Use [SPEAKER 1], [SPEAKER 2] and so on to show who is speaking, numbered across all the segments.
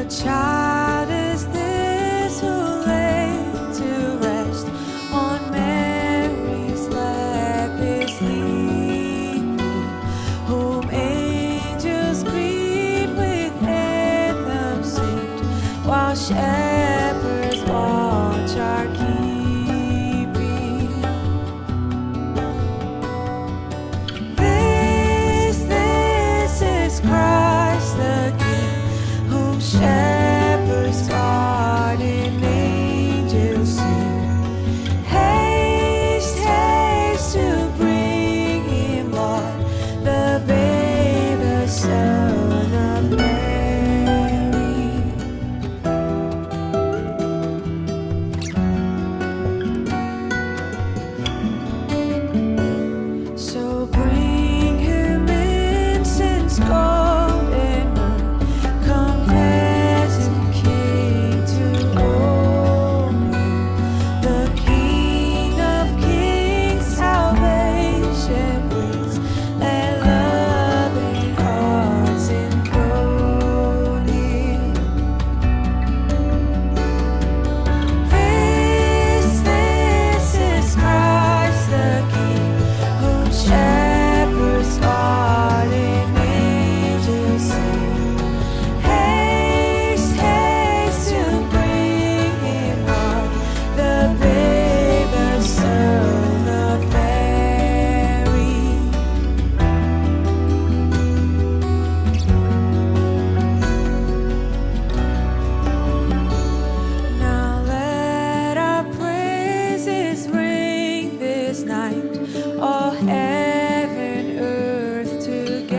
[SPEAKER 1] child is this who lay to rest on Mary's lap is sleeping, whom angels greet with anthems sing, while shepherds watch our keeping. This is Christ the King, whom shepherds guard and angels sing. Haste, haste to bring him, Lord, the babe, the Son of Mary. So bring him incense, gold, and myrrh. Come, peasant king, to own you. The King of kings, salvation brings. Let loving hearts enthrone him. This is Christ the King, whom shepherds guard and angels sing. Haste, haste to bring him, Lord, the babe, the Son of Mary. Now let our praises ring this night, all heaven, earth together.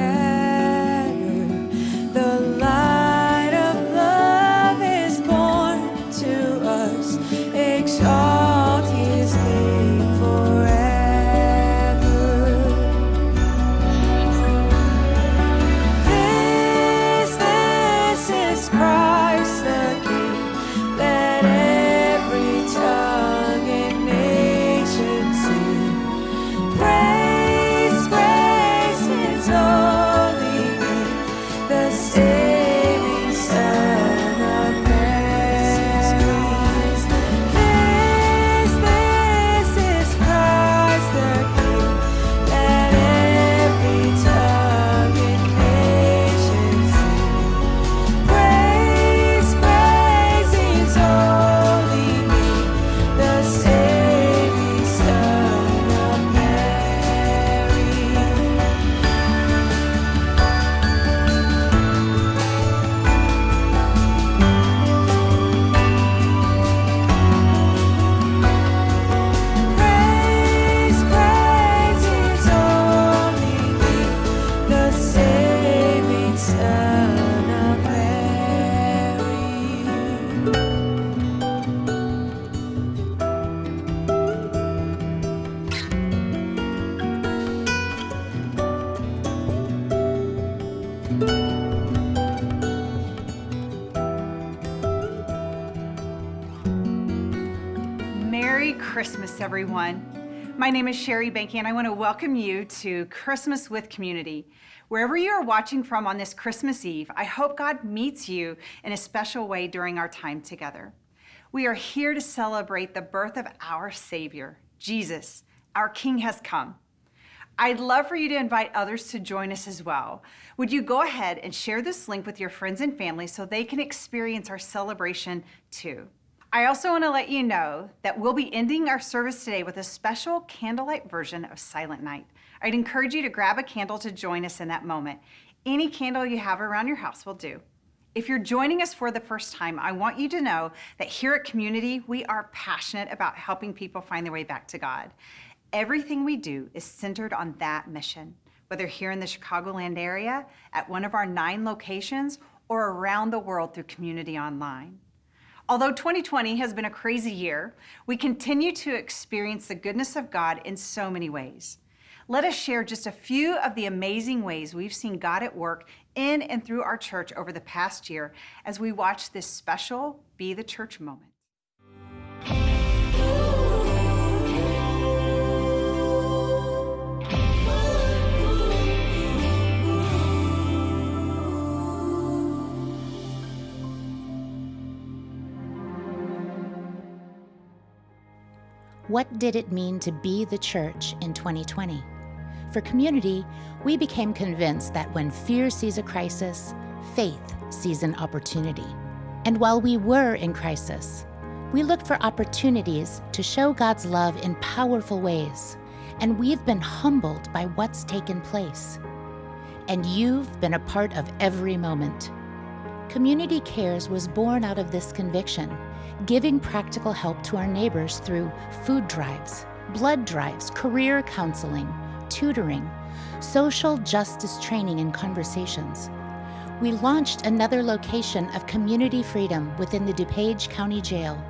[SPEAKER 1] The light of love is born to us. Exalt his name forever. This is Christ the King. Let every tongue and nation sing. Praise, praise his holy name, the saving Son of Mary. This is Christ the King. Let every tongue and nation sing. Praise, praise his holy name, the saving Son of Mary. Praise, praise his holy name, the saving Son of Mary.
[SPEAKER 2] Merry Christmas, everyone. My name is Sherry Banky, and I want to welcome you to Christmas with Community. Wherever you are watching from on this Christmas Eve, I hope God meets you in a special way during our time together. We are here to celebrate the birth of our Savior, Jesus. Our King has come. I'd love for you to invite others to join us as well. Would you go ahead and share this link with your friends and family so they can experience our celebration too? I also want to let you know that we'll be ending our service today with a special candlelight version of Silent Night. I'd encourage you to grab a candle to join us in that moment. Any candle you have around your house will do. If you're joining us for the first time, I want you to know that here at Community, we are passionate about helping people find their way back to God. Everything we do is centered on that mission, whether here in the Chicagoland area, at one of our 9 locations, or around the world through Community Online. Although 2020 has been a crazy year, we continue to experience the goodness of God in so many ways. Let us share just a few of the amazing ways we've seen God at work in and through our church over the past year as we watch this special Be the Church moment.
[SPEAKER 3] What did it mean to be the church in 2020? For Community, we became convinced that when fear sees a crisis, faith sees an opportunity. And while we were in crisis, we looked for opportunities to show God's love in powerful ways. And we've been humbled by what's taken place. And you've been a part of every moment. Community Cares was born out of this conviction, giving practical help to our neighbors through food drives, blood drives, career counseling, tutoring, social justice training and conversations. We launched another location of community freedom within the DuPage County Jail.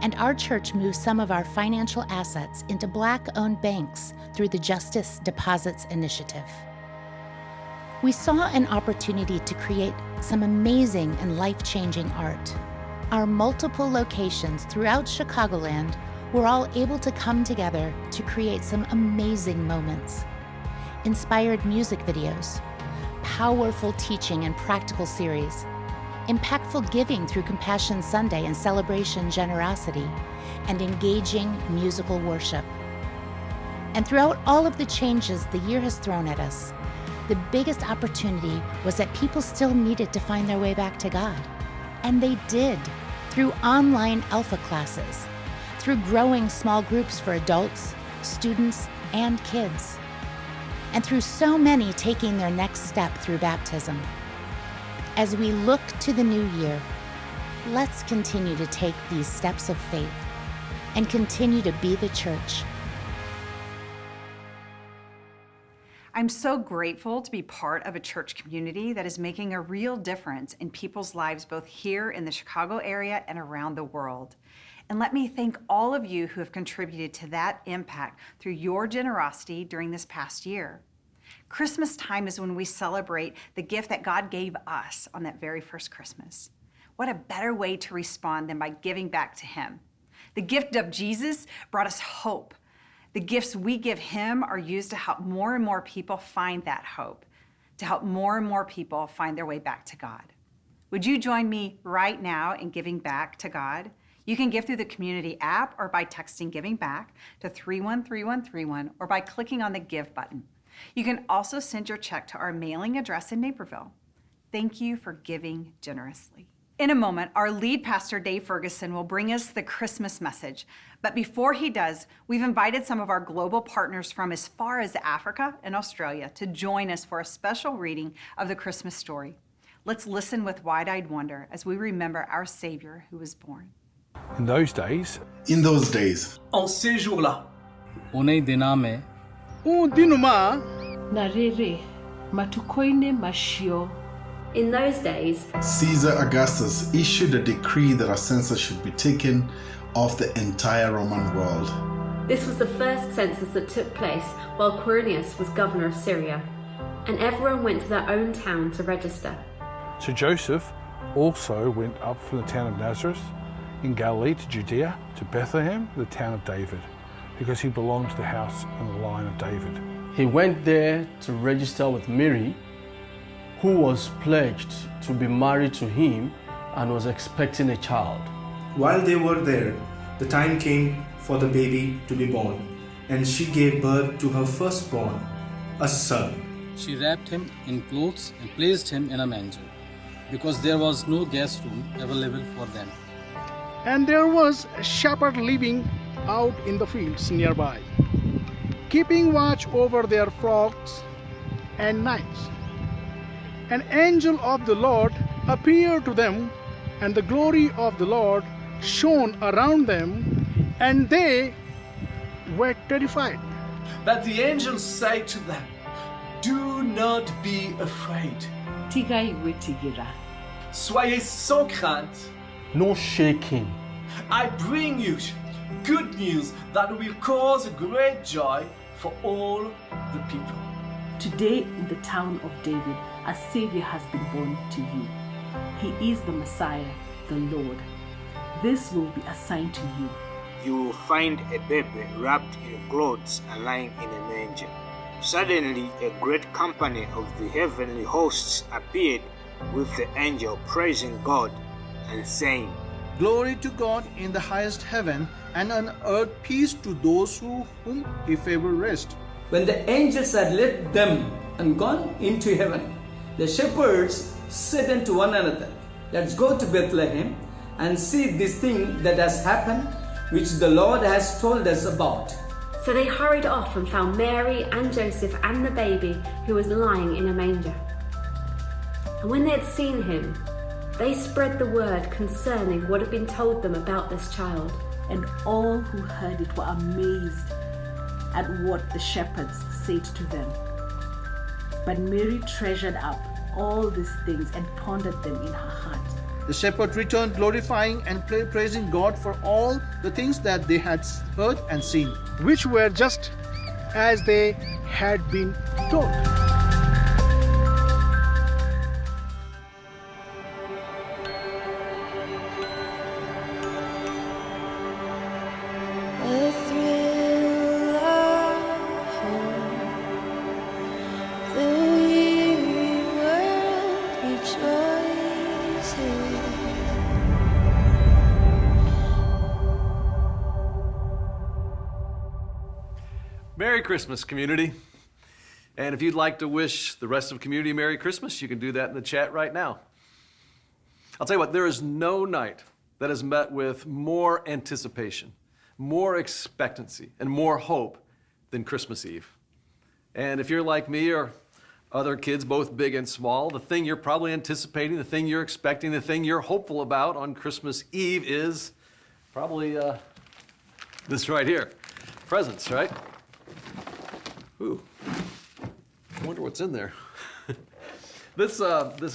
[SPEAKER 3] And our church moved some of our financial assets into Black-owned banks through the Justice Deposits Initiative. We saw an opportunity to create some amazing and life-changing art. Our multiple locations throughout Chicagoland were all able to come together to create some amazing moments. Inspired music videos, powerful teaching and practical series, impactful giving through Compassion Sunday and Celebration Generosity, and engaging musical worship. And throughout all of the changes the year has thrown at us, the biggest opportunity was that people still needed to find their way back to God. And they did, through online alpha classes, through growing small groups for adults, students, and kids, and through so many taking their next step through baptism. As we look to the new year, let's continue to take these steps of faith and continue to be the church.
[SPEAKER 2] I'm so grateful to be part of a church community that is making a real difference in people's lives, both here in the Chicago area and around the world. And let me thank all of you who have contributed to that impact through your generosity during this past year. Christmas time is when we celebrate the gift that God gave us on that very first Christmas. What a better way to respond than by giving back to Him. The gift of Jesus brought us hope. The gifts we give Him are used to help more and more people find that hope, to help more and more people find their way back to God. Would you join me right now in giving back to God? You can give through the Community app or by texting Giving Back to 313131 or by clicking on the Give button. You can also send your check to our mailing address in Naperville. Thank you for giving generously. In a moment, our lead pastor, Dave Ferguson, will bring us the Christmas message. But before he does, we've invited some of our global partners from as far as Africa and Australia to join us for a special reading of the Christmas story. Let's listen with wide-eyed wonder as we remember our Savior who was born.
[SPEAKER 4] In those days,
[SPEAKER 5] En ces jours-là,
[SPEAKER 6] उन्हीं दिना में
[SPEAKER 7] Narere matukoine mashio.
[SPEAKER 8] In those days,
[SPEAKER 9] Caesar Augustus issued a decree that a census should be taken of the entire Roman world.
[SPEAKER 8] this was the first census that took place while Quirinius was governor of Syria, and everyone went to their own town to register.
[SPEAKER 4] So Joseph also went up from the town of Nazareth in Galilee to Judea, to Bethlehem, the town of David, because he belonged to the house and the line of David.
[SPEAKER 5] he went there to register with Mary, who was pledged to be married to him and was expecting a child.
[SPEAKER 10] While they were there, the time came for the baby to be born, and she gave birth to her firstborn, a son.
[SPEAKER 6] she wrapped him in clothes and placed him in a manger, because there was no guest room available for them.
[SPEAKER 11] And there was a shepherd living out in the fields nearby, keeping watch over their flocks and nights. An angel of the Lord appeared to them, and the glory of the Lord shone around them, and they were terrified.
[SPEAKER 5] But the angel said to them, "Do not be afraid.
[SPEAKER 7] Tigai wetigira.
[SPEAKER 5] Soyez sans crainte. No shaking. I bring you good news that will cause great joy for all the people.
[SPEAKER 7] Today in the town of David, a Savior has been born to you. He is the Messiah, the Lord. This will be a sign to you.
[SPEAKER 12] You will find a baby wrapped in clothes and lying in a manger." Suddenly, a great company of the heavenly hosts appeared with the angel, praising God and saying,
[SPEAKER 10] Glory to God in the highest heaven, and on earth peace to those whom he favoureth.
[SPEAKER 5] When the angels had led them and gone into heaven, the shepherds said unto one another, Let's go to Bethlehem and see this thing that has happened, which the Lord has told us about.
[SPEAKER 8] So they hurried off and found Mary and Joseph and the baby who was lying in a manger. And when they had seen him, they spread the word concerning what had been told them about this child.
[SPEAKER 7] And all who heard it were amazed at what the shepherds said to them. But Mary treasured up all these things and pondered them in her heart.
[SPEAKER 10] The shepherds returned, glorifying and praising God for all the things that they had heard and seen,
[SPEAKER 11] which were just as they had been told.
[SPEAKER 1] A thrill of hope, the weary world rejoices.
[SPEAKER 13] Merry Christmas, community. And if you'd like to wish the rest of community Merry Christmas, you can do that in the chat right now. I'll tell you what, there is no night that is met with more anticipation, more expectancy, and more hope than Christmas Eve. And if you're like me or other kids, both big and small, the thing you're probably anticipating, the thing you're expecting, the thing you're hopeful about on Christmas Eve is probably this right here. Presents, right? Ooh, I wonder what's in there. This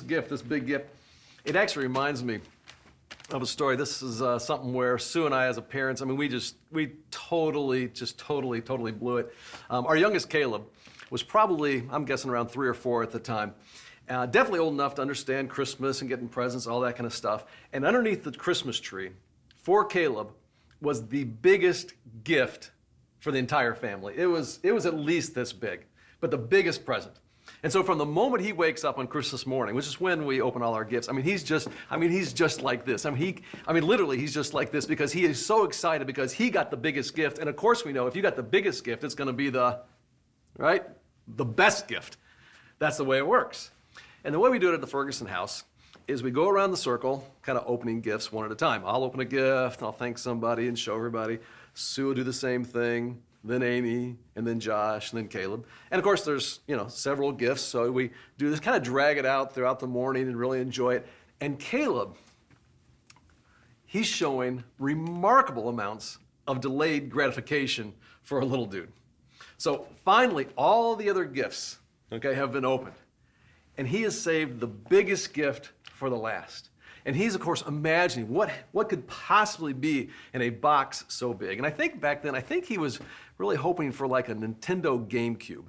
[SPEAKER 13] gift, this big gift, it actually reminds me of a story. This is something where Sue and I, as a parents, I mean, we totally blew it. Our youngest, Caleb, was probably, I'm guessing, around 3 or 4 at the time. Definitely old enough to understand Christmas and getting presents, all that kind of stuff. And underneath the Christmas tree, for Caleb, was the biggest gift for the entire family. It was at least this big, but the biggest present. And so from the moment he wakes up on Christmas morning, which is when we open all our gifts, he's just like this. Literally, he's just like this because he is so excited because he got the biggest gift. And of course we know if you got the biggest gift, it's gonna be the best gift. That's the way it works. And the way we do it at the Ferguson house is we go around the circle, kind of opening gifts one at a time. I'll open a gift, I'll thank somebody and show everybody. Sue will do the same thing, then Amy, and then Josh, and then Caleb. And of course there's, several gifts, so we do this, kind of drag it out throughout the morning and really enjoy it. And Caleb, he's showing remarkable amounts of delayed gratification for a little dude. So finally, all the other gifts, have been opened. And he has saved the biggest gift for the last. And he's, of course, imagining what could possibly be in a box so big. And I think back then, he was really hoping for like a Nintendo GameCube.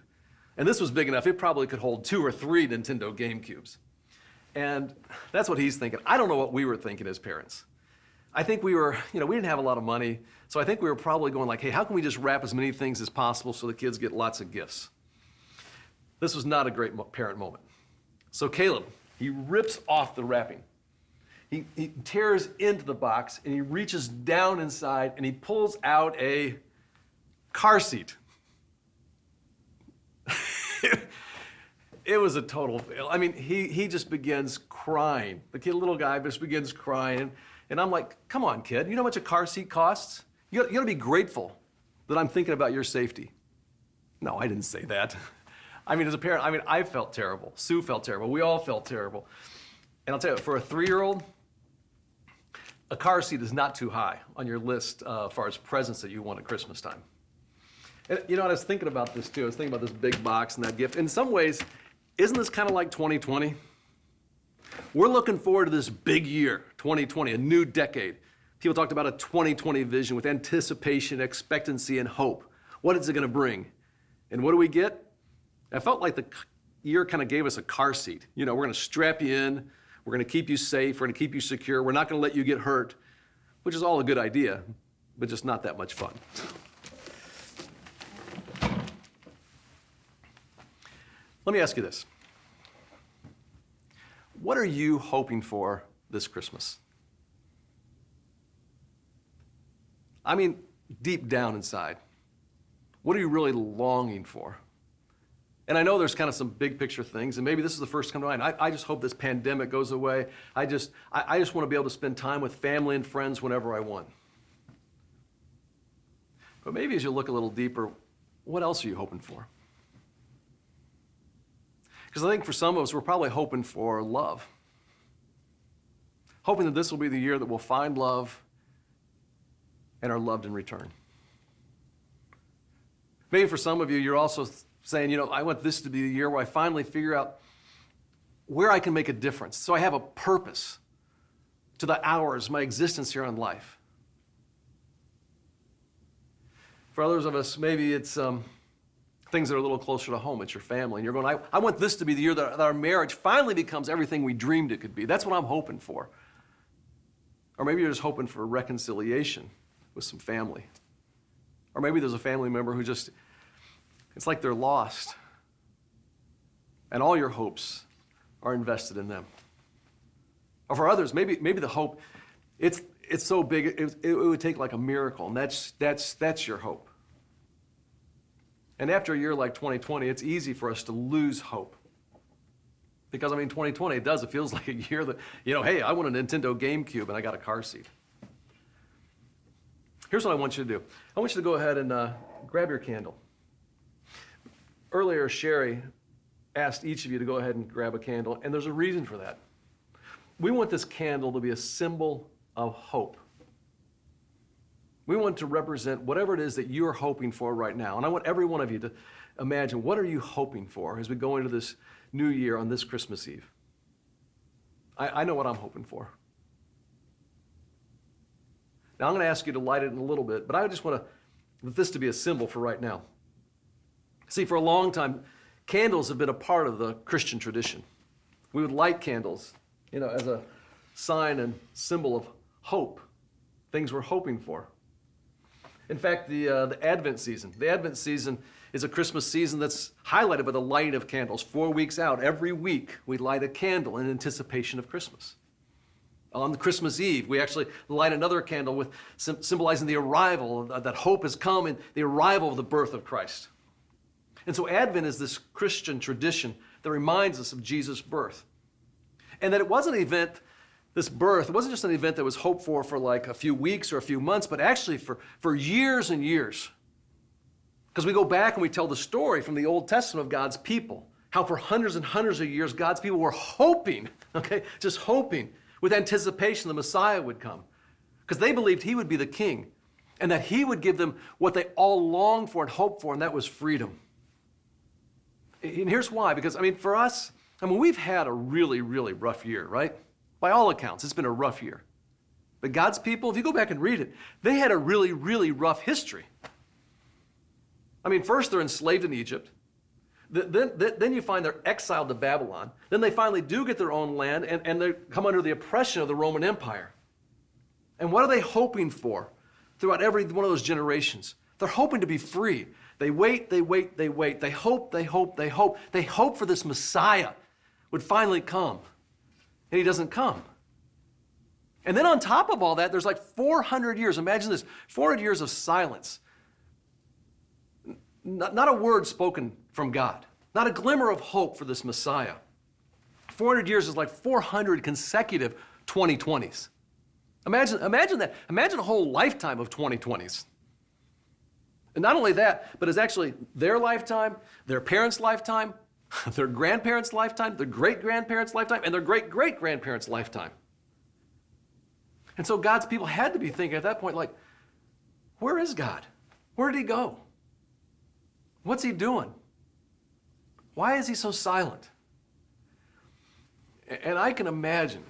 [SPEAKER 13] And this was big enough, it probably could hold 2 or 3 Nintendo GameCubes. And that's what he's thinking. I don't know what we were thinking as parents. I think we were, we didn't have a lot of money, so I think we were probably going like, hey, how can we just wrap as many things as possible so the kids get lots of gifts? This was not a great parent moment. So Caleb, he rips off the wrapping. He tears into the box and he reaches down inside and he pulls out a car seat. It was a total fail. He just begins crying. The little guy just begins crying. And I'm like, come on, kid. You know how much a car seat costs? You got to be grateful that I'm thinking about your safety. No, I didn't say that. As a parent, I felt terrible. Sue felt terrible. We all felt terrible. And I'll tell you, for a 3-year-old, a car seat is not too high on your list as far as presents that you want at Christmas time. And I was thinking about this too. I was thinking about this big box and that gift. In some ways, isn't this kind of like 2020? We're looking forward to this big year, 2020, a new decade. People talked about a 2020 vision with anticipation, expectancy, and hope. What is it going to bring? And what do we get? I felt like the year kind of gave us a car seat. We're going to strap you in. We're going to keep you safe. We're going to keep you secure. We're not going to let you get hurt, which is all a good idea, but just not that much fun. Let me ask you this. What are you hoping for this Christmas? I mean, deep down inside, what are you really longing for? And I know there's kind of some big picture things, and maybe this is the first to come to mind. I just hope this pandemic goes away. I just want to be able to spend time with family and friends whenever I want. But maybe as you look a little deeper, what else are you hoping for? Because I think for some of us, we're probably hoping for love. Hoping that this will be the year that we'll find love and are loved in return. Maybe for some of you, you're also saying, you know, I want this to be the year where I finally figure out where I can make a difference. So I have a purpose to the hours, my existence here on life. For others of us, maybe it's things that are a little closer to home. It's your family. And you're going, I want this to be the year that our marriage finally becomes everything we dreamed it could be. That's what I'm hoping for. Or maybe you're just hoping for reconciliation with some family. Or maybe there's a family member who just, it's like they're lost. And all your hopes are invested in them. Or for others, maybe the hope, it's so big, it would take like a miracle, and that's your hope. And after a year like 2020, it's easy for us to lose hope. Because, 2020, it feels like a year that, hey, I want a Nintendo GameCube and I got a car seat. Here's what I want you to do. I want you to go ahead and grab your candle. Earlier, Sherry asked each of you to go ahead and grab a candle, and there's a reason for that. We want this candle to be a symbol of hope. We want to represent whatever it is that you're hoping for right now. And I want every one of you to imagine, what are you hoping for as we go into this new year on this Christmas Eve? I know what I'm hoping for. Now, I'm going to ask you to light it in a little bit, but I just want this to be a symbol for right now. See, for a long time, candles have been a part of the Christian tradition. We would light candles, as a sign and symbol of hope, things we're hoping for. In fact, the Advent season is a Christmas season that's highlighted by the lighting of candles. 4 weeks out, every week, we light a candle in anticipation of Christmas. On the Christmas Eve, we actually light another candle with symbolizing the arrival, that hope has come in the arrival of the birth of Christ. And so Advent is this Christian tradition that reminds us of Jesus' birth. And that it wasn't an event, this birth, it wasn't just an event that was hoped for like a few weeks or a few months, but actually for years and years. Because we go back and we tell the story from the Old Testament of God's people, how for hundreds and hundreds of years, God's people were hoping, just hoping, with anticipation the Messiah would come. Because they believed he would be the king, and that he would give them what they all longed for and hoped for, and that was freedom. And here's why, because, for us, we've had a really, really rough year, right? By all accounts, it's been a rough year. But God's people, if you go back and read it, they had a really, really rough history. First they're enslaved in Egypt. Then you find they're exiled to Babylon. Then they finally do get their own land, and they come under the oppression of the Roman Empire. And what are they hoping for throughout every one of those generations? They're hoping to be free. They wait, they wait, they wait. They hope, they hope, they hope. They hope for this Messiah would finally come. And he doesn't come. And then on top of all that, there's like 400 years. Imagine this, 400 years of silence. Not a word spoken from God. Not a glimmer of hope for this Messiah. 400 years is like 400 consecutive 2020s. Imagine that. Imagine a whole lifetime of 2020s. And not only that, but it's actually their lifetime, their parents' lifetime, their grandparents' lifetime, their great-grandparents' lifetime, and their great-great-grandparents' lifetime. And so God's people had to be thinking at that point, like, where is God? Where did he go? What's he doing? Why is he so silent? And I can imagine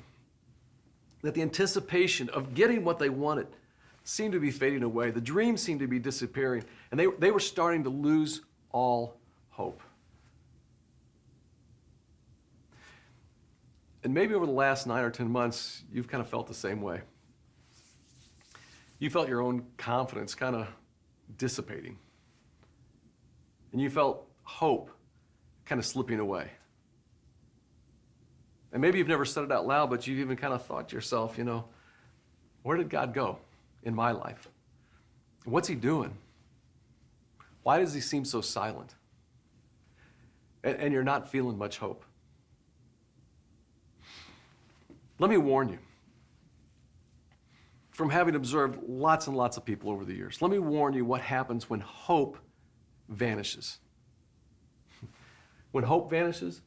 [SPEAKER 13] that the anticipation of getting what they wanted seemed to be fading away. The dreams seemed to be disappearing, and they were starting to lose all hope. And maybe over the last 9 or 10 months, you've kind of felt the same way. You felt your own confidence kind of dissipating. And you felt hope kind of slipping away. And maybe you've never said it out loud, but you've even kind of thought to yourself, where did God go in my life? What's he doing? Why does he seem so silent? And you're not feeling much hope. Let me warn you, from having observed lots and lots of people over the years, let me warn you what happens when hope vanishes. When hope vanishes,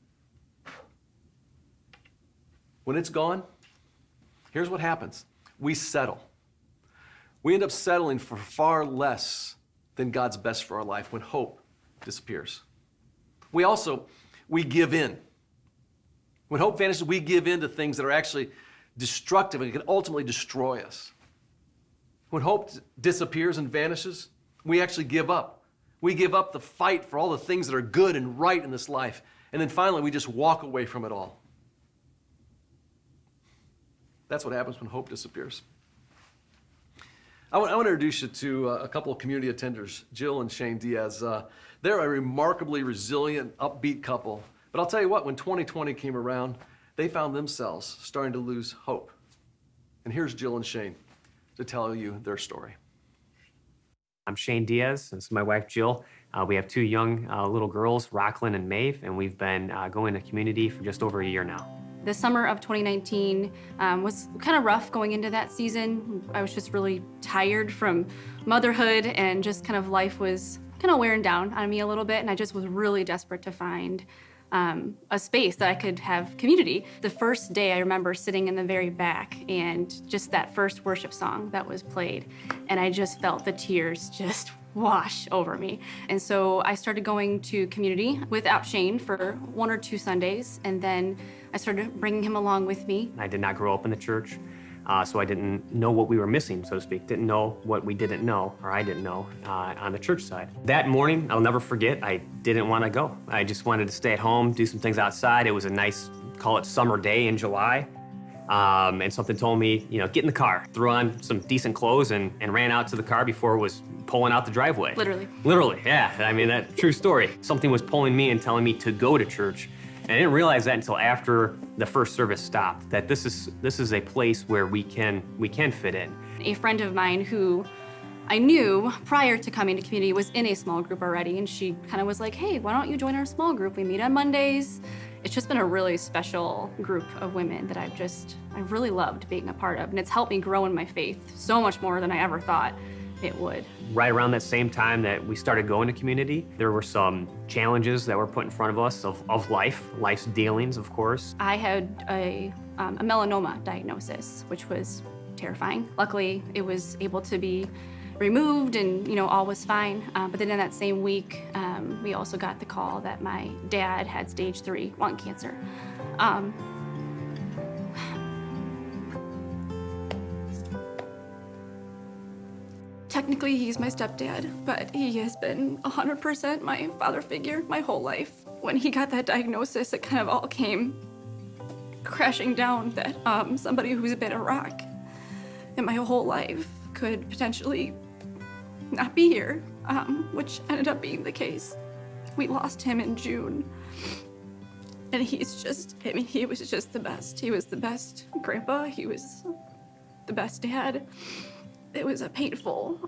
[SPEAKER 13] when it's gone, here's what happens. We settle. We end up settling for far less than God's best for our life when hope disappears. We give in. When hope vanishes, we give in to things that are actually destructive and can ultimately destroy us. When hope disappears and vanishes, we actually give up. We give up the fight for all the things that are good and right in this life. And then finally, we just walk away from it all. That's what happens when hope disappears. I want to introduce you to a couple of community attenders, Jill and Shane Diaz. They're a remarkably resilient, upbeat couple. But I'll tell you what, when 2020 came around, they found themselves starting to lose hope. And here's Jill and Shane to tell you their story.
[SPEAKER 14] I'm Shane Diaz. This is my wife, Jill. We have two young little girls, Rocklyn and Maeve, and we've been going to community for just over a year now.
[SPEAKER 15] The summer of 2019 was kind of rough going into that season. I was just really tired from motherhood, and just kind of life was kind of wearing down on me a little bit, and I just was really desperate to find a space that I could have community. The first day I remember sitting in the very back and just that first worship song that was played, and I just felt the tears just wash over me. And so I started going to community without Shane for 1 or 2 Sundays, and then I started bringing him along with me.
[SPEAKER 14] I did not grow up in the church, so I didn't know what we were missing, so to speak. Didn't know what we didn't know, or I didn't know, on the church side. That morning, I'll never forget, I didn't want to go. I just wanted to stay at home, do some things outside. It was a nice, call it summer day in July. And something told me, get in the car, threw on some decent clothes and ran out to the car before it was pulling out the driveway.
[SPEAKER 15] Literally.
[SPEAKER 14] Literally, yeah. I mean, that true story. Something was pulling me and telling me to go to church. And I didn't realize that until after the first service stopped, that this is a place where we can fit in.
[SPEAKER 15] A friend of mine who I knew prior to coming to community was in a small group already, and she kind of was like, hey, why don't you join our small group? We meet on Mondays. It's just been a really special group of women that I've really loved being a part of, and it's helped me grow in my faith so much more than I ever thought it would.
[SPEAKER 14] Right around that same time that we started going to community, there were some challenges that were put in front of us of life's dealings, of course.
[SPEAKER 15] I had a melanoma diagnosis, which was terrifying. Luckily, it was able to be removed and all was fine. But then in that same week, we also got the call that my dad had stage 3 lung cancer. Technically, he's my stepdad, but he has been 100% my father figure my whole life. When he got that diagnosis, it kind of all came crashing down that somebody who's been a rock in my whole life could potentially not be here, which ended up being the case. We lost him in June, and he was just the best. He was the best grandpa. He was the best dad. It was a painful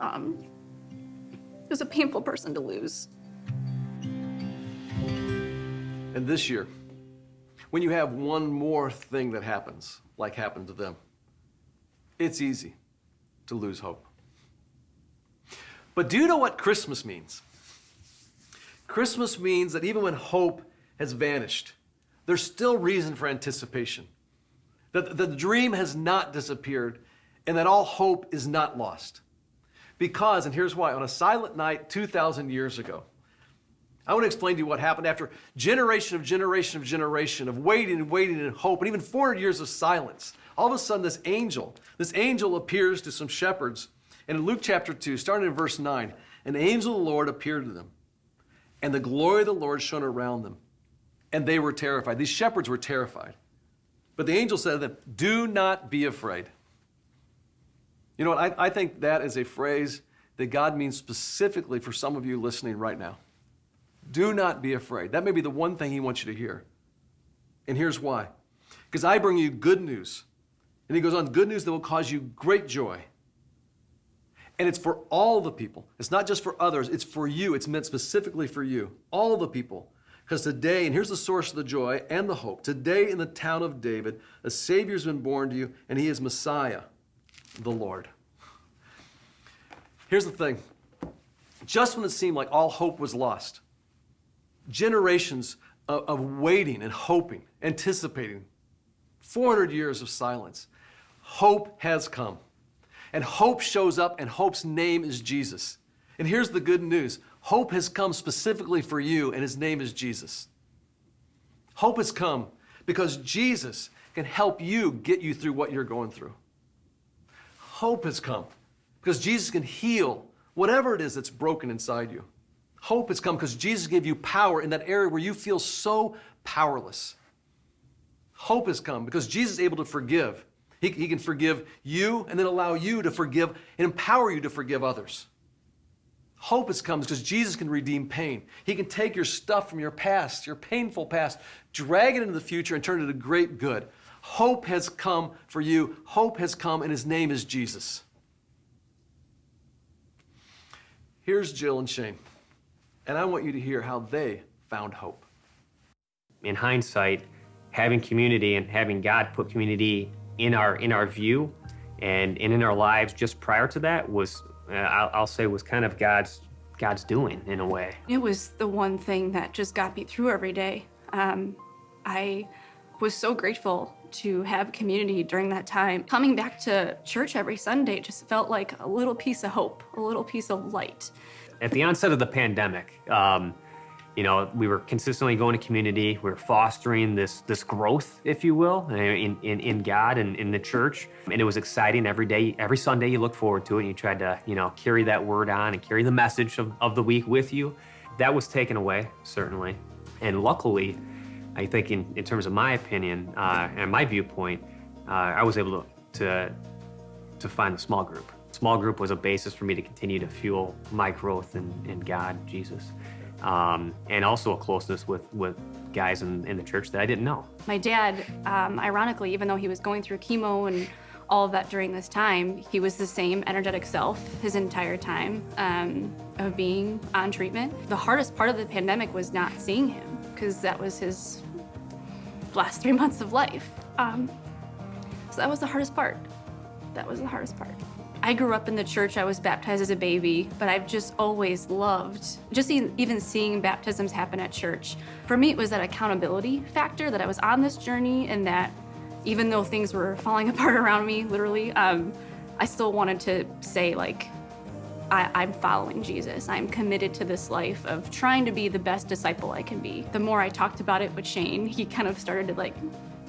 [SPEAKER 15] person to lose.
[SPEAKER 13] And this year, when you have one more thing that happens, like happened to them, it's easy to lose hope. But do you know what Christmas means? Christmas means that even when hope has vanished, there's still reason for anticipation. That the dream has not disappeared, and that all hope is not lost. Because, and here's why, on a silent night 2,000 years ago, I want to explain to you what happened after generation of waiting and hope, and even 400 years of silence. All of a sudden, this angel appears to some shepherds. And in Luke chapter 2, starting in verse 9, an angel of the Lord appeared to them, and the glory of the Lord shone around them, and they were terrified. These shepherds were terrified. But the angel said to them, do not be afraid. You know what, I think that is a phrase that God means specifically for some of you listening right now. Do not be afraid. That may be the one thing he wants you to hear. And here's why. Because I bring you good news. And he goes on, good news that will cause you great joy. And it's for all the people. It's not just for others, it's for you. It's meant specifically for you, all the people. Because today, and here's the source of the joy and the hope, today in the town of David, a Savior's been born to you, and he is Messiah, the Lord. Here's the thing. Just when it seemed like all hope was lost, generations of waiting and hoping, anticipating, 400 years of silence, hope has come. And hope shows up, and hope's name is Jesus. And here's the good news. Hope has come specifically for you, and his name is Jesus. Hope has come because Jesus can help you get you through what you're going through. Hope has come because Jesus can heal whatever it is that's broken inside you. Hope has come because Jesus gave you power in that area where you feel so powerless. Hope has come because Jesus is able to forgive. He can forgive you and then allow you to forgive and empower you to forgive others. Hope has come because Jesus can redeem pain. He can take your stuff from your past, your painful past, drag it into the future and turn it into great good. Hope has come for you. Hope has come, and his name is Jesus. Here's Jill and Shane, and I want you to hear how they found hope.
[SPEAKER 14] In hindsight, having community and having God put community in our view and in our lives just prior to that was, I'll say, was kind of God's doing in a way.
[SPEAKER 15] It was the one thing that just got me through every day. I was so grateful to have community during that time. Coming back to church every Sunday just felt like a little piece of hope, a little piece of light.
[SPEAKER 14] At the onset of the pandemic, we were consistently going to community. We were fostering this growth, if you will, in God and in the church. And it was exciting every day. Every Sunday you look forward to it, and you tried to, carry that word on and carry the message of the week with you. That was taken away, certainly. And luckily, I think in terms of my opinion and my viewpoint, I was able to find a small group. Small group was a basis for me to continue to fuel my growth in God, Jesus. And also a closeness with guys in the church that I didn't know.
[SPEAKER 15] My dad, ironically, even though he was going through chemo and all of that during this time, he was the same energetic self his entire time of being on treatment. The hardest part of the pandemic was not seeing him, because that was his last 3 months of life. So that was the hardest part. That was the hardest part. I grew up in the church. I was baptized as a baby, but I've just always loved just even seeing baptisms happen at church. For me, it was that accountability factor, that I was on this journey, and that even though things were falling apart around me, literally, I still wanted to say, like, I'm following Jesus. I'm committed to this life of trying to be the best disciple I can be. The more I talked about it with Shane, he kind of started to like,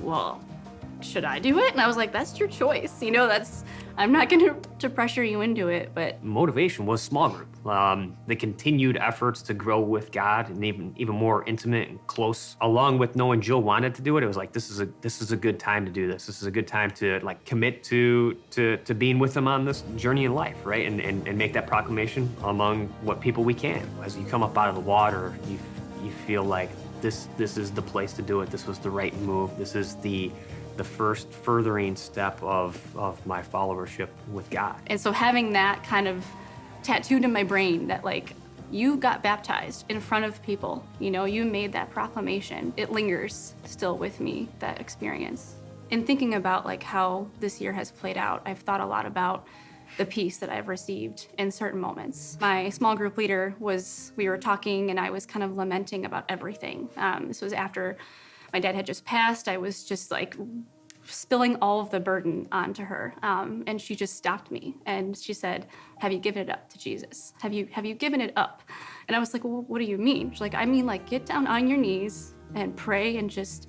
[SPEAKER 15] well, should I do it? And I was like, that's your choice. I'm not going to pressure you into it, but.
[SPEAKER 14] Motivation was small group. The continued efforts to grow with God and even more intimate and close, along with knowing Jill wanted to do it. It was like, this is a good time to do this. This is a good time to like commit to being with him on this journey in life, right? And make that proclamation among what people we can. As you come up out of the water, you feel like this is the place to do it. This was the right move. This is the first furthering step of my followership with God.
[SPEAKER 15] And so having that kind of tattooed in my brain, that like, you got baptized in front of people, you made that proclamation. It lingers still with me, that experience. In thinking about like how this year has played out, I've thought a lot about the peace that I've received in certain moments. My small group leader we were talking, and I was kind of lamenting about everything. This was after my dad had just passed. I was just like spilling all of the burden onto her. And she just stopped me and she said, have you given it up to Jesus? Have you given it up? And I was like, well, what do you mean? She's like, I mean, like, get down on your knees and pray and just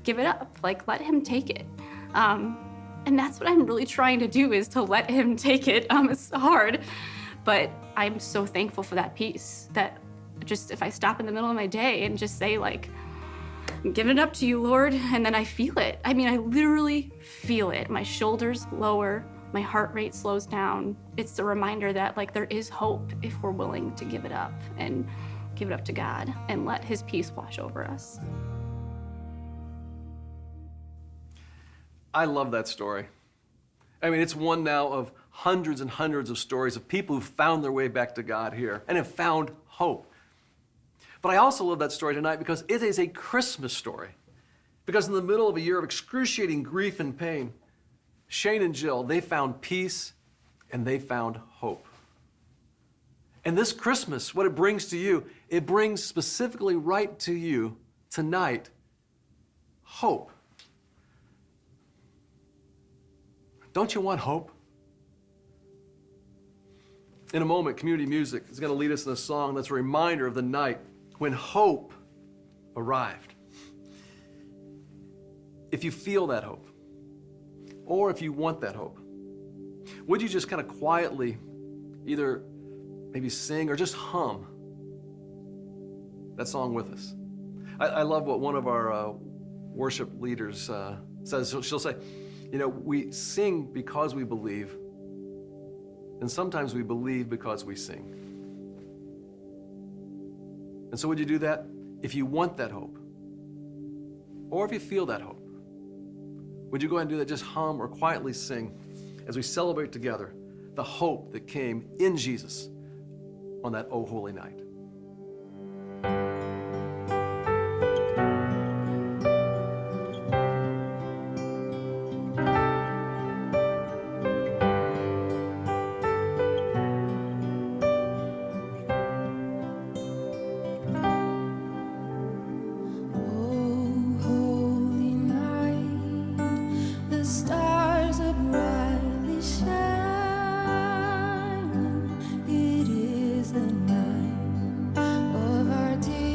[SPEAKER 15] give it up. Like, let him take it. And that's what I'm really trying to do, is to let him take it. It's hard, but I'm so thankful for that peace, that just if I stop in the middle of my day and just say like, I'm giving it up to you, Lord, and then I feel it. I mean, I literally feel it. My shoulders lower, my heart rate slows down. It's a reminder that like there is hope if we're willing to give it up and give it up to God and let his peace wash over us.
[SPEAKER 13] I love that story. I mean, it's one now of hundreds and hundreds of stories of people who found their way back to God here and have found hope. But I also love that story tonight because it is a Christmas story. Because in the middle of a year of excruciating grief and pain, Shane and Jill, they found peace and they found hope. And this Christmas, what it brings to you, it brings specifically right to you tonight, hope. Don't you want hope? In a moment, community music is going to lead us in a song that's a reminder of the night when hope arrived. If you feel that hope, or if you want that hope, would you just kind of quietly either maybe sing or just hum that song with us? I love what one of our worship leaders says. She'll say, you know, we sing because we believe, and sometimes we believe because we sing. And so would you do that if you want that hope? Or if you feel that hope? Would you go ahead and do that? Just hum or quietly sing as we celebrate together the hope that came in Jesus on that Oh Holy Night.
[SPEAKER 1] It is the night of our dear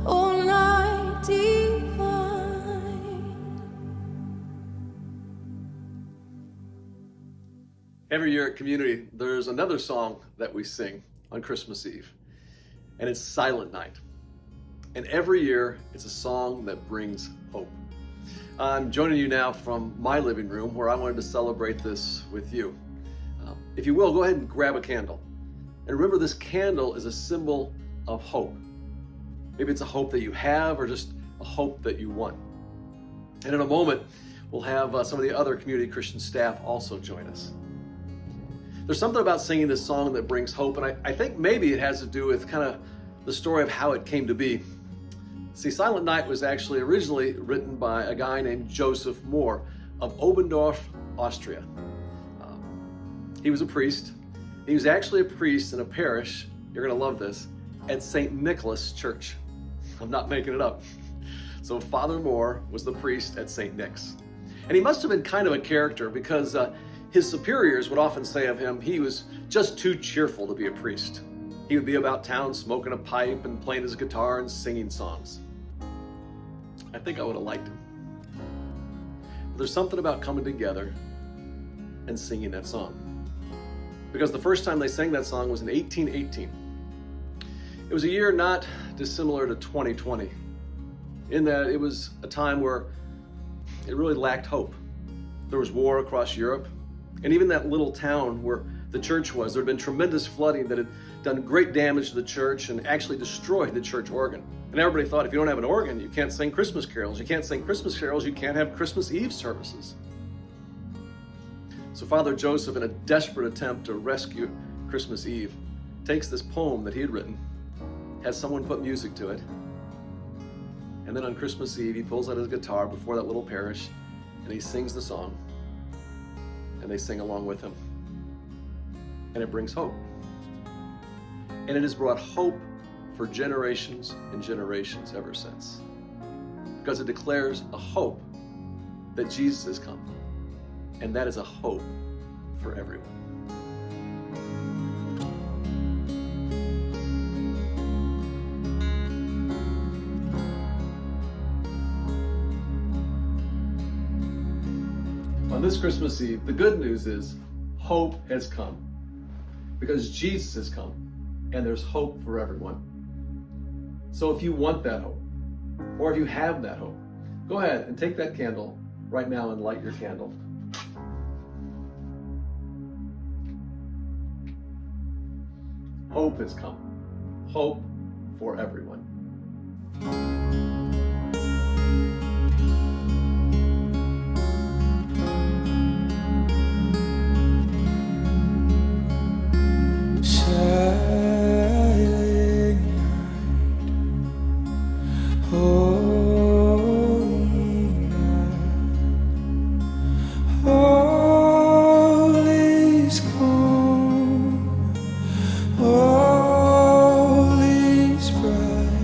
[SPEAKER 1] all night divine.
[SPEAKER 13] Every year at Community, there's another song that we sing on Christmas Eve, and it's Silent Night. And every year, it's a song that brings hope. I'm joining you now from my living room where I wanted to celebrate this with you. If you will, go ahead and grab a candle. And remember, this candle is a symbol of hope. Maybe it's a hope that you have or just a hope that you want. And in a moment, we'll have some of the other Community Christian staff also join us. There's something about singing this song that brings hope, and I think maybe it has to do with kind of the story of how it came to be. See, Silent Night was actually originally written by a guy named Joseph Mohr of Oberndorf, Austria. He was a priest. He was actually a priest in a parish, you're going to love this, at St. Nicholas Church. I'm not making it up. So Father Mohr was the priest at St. Nick's. And he must have been kind of a character because his superiors would often say of him, he was just too cheerful to be a priest. He would be about town smoking a pipe and playing his guitar and singing songs. I think I would have liked him. But there's something about coming together and singing that song. Because the first time they sang that song was in 1818. It was a year not dissimilar to 2020, in that it was a time where it really lacked hope. There was war across Europe, and even that little town where the church was, there had been tremendous flooding that had done great damage to the church and actually destroyed the church organ. And everybody thought, if you don't have an organ, you can't sing Christmas carols. You can't sing Christmas carols, you can't have Christmas Eve services. So Father Joseph, in a desperate attempt to rescue Christmas Eve, takes this poem that he had written, has someone put music to it, and then on Christmas Eve, he pulls out his guitar before that little parish, and he sings the song, and they sing along with him. And it brings hope. And it has brought hope for generations and generations ever since. Because it declares a hope that Jesus has come. And that is a hope for everyone. On this Christmas Eve, the good news is hope has come. Because Jesus has come, and there's hope for everyone. So if you want that hope, or if you have that hope, go ahead and take that candle right now and light your candle. Hope has come. Hope for everyone.
[SPEAKER 1] All is bright.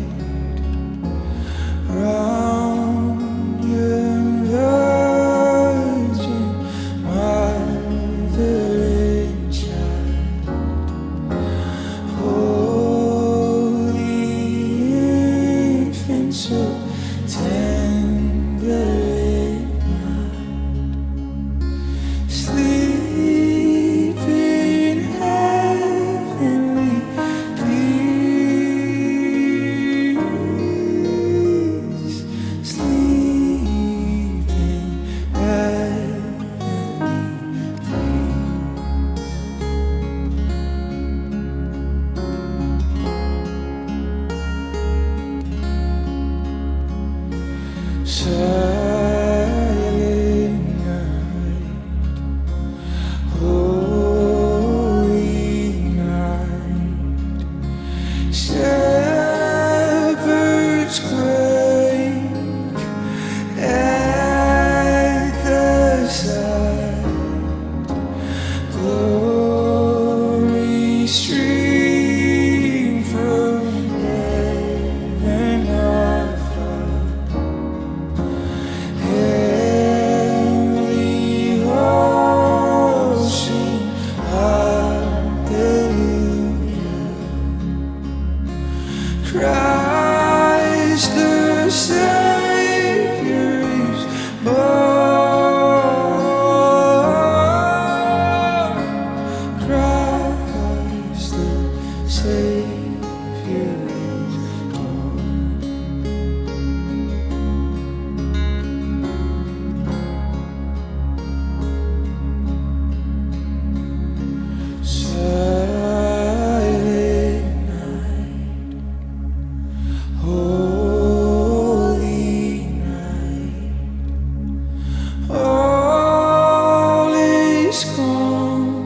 [SPEAKER 1] Christ the Savior is born. Christ the Savior is born. Silent night, holy night, all is calm,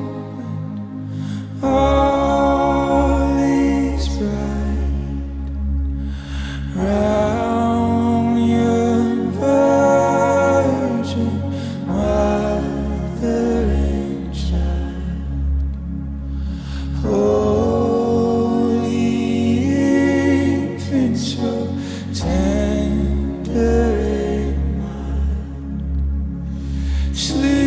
[SPEAKER 1] all is bright, round young Virgin Mother and Child. Holy infant, so tender and mild, sleep